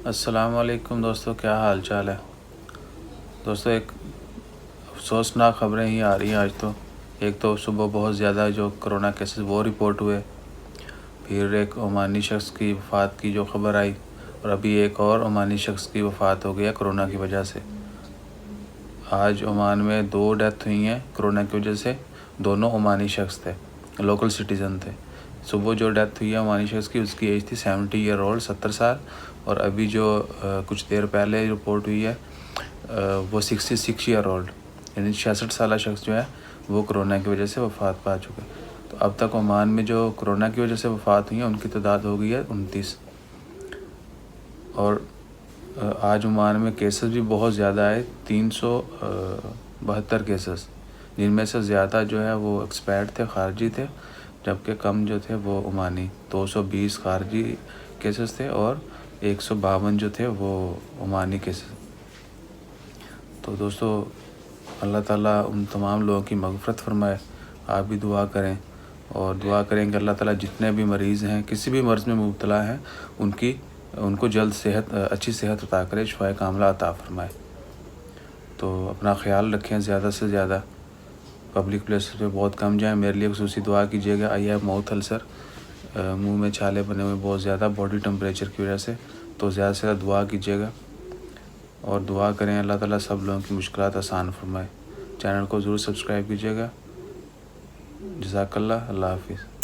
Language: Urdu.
السلام علیکم دوستو، کیا حال چال ہے دوستو؟ ایک افسوسناک خبریں ہی آ رہی ہیں آج تو۔ ایک تو صبح بہت زیادہ جو کرونا کیسز وہ رپورٹ ہوئے، پھر ایک عمانی شخص کی وفات کی جو خبر آئی، اور ابھی ایک اور عمانی شخص کی وفات ہو گیا کرونا کی وجہ سے۔ آج عمان میں 2 ڈیتھ ہوئی ہیں کرونا کی وجہ سے، دونوں عمانی شخص تھے، لوکل سٹیزن تھے۔ صبح جو ڈیتھ ہوئی ہے عمانی شخص کی، اس کی ایج تھی 70 ایئر اولڈ، 70 سال، اور ابھی جو کچھ دیر پہلے رپورٹ ہوئی ہے وہ 66 ایئر اولڈ، یعنی 66 سالہ شخص جو ہے وہ کرونا کی وجہ سے وفات پا چکے۔ تو اب تک عمان میں جو کرونا کی وجہ سے وفات ہوئی ہیں ان کی تعداد ہو گئی ہے 29۔ اور آج عمان میں کیسز بھی بہت زیادہ آئے، 372 کیسز، جن میں سے زیادہ جو ہے وہ ایکسپائرڈ تھے، خارجی تھے، جبکہ کم جو تھے وہ عمانی۔ 220 خارجی کیسز تھے اور 152 جو تھے وہ عمانی کیسز۔ تو دوستو، اللہ تعالیٰ ان تمام لوگوں کی مغفرت فرمائے۔ آپ بھی دعا کریں، اور دعا کریں کہ اللہ تعالیٰ جتنے بھی مریض ہیں، کسی بھی مرض میں مبتلا ہیں، ان کو جلد اچھی صحت عطا کرے، شفائے کاملہ عطا فرمائے۔ تو اپنا خیال رکھیں، زیادہ سے زیادہ پبلک پلیسز پہ بہت کم جائیں۔ میرے لیے خصوصی دعا کیجیے گا۔ آئی ہیو ماؤتھ السر، منہ میں چھالے بنے ہوئے بہت زیادہ باڈی ٹمپریچر کی وجہ سے، تو زیادہ سے زیادہ دعا کیجیے گا، اور دعا کریں اللہ تعالیٰ سب لوگوں کی مشکلات آسان فرمائے۔ چینل کو ضرور سبسکرائب کیجیے گا۔ جزاک اللہ، اللہ حافظ۔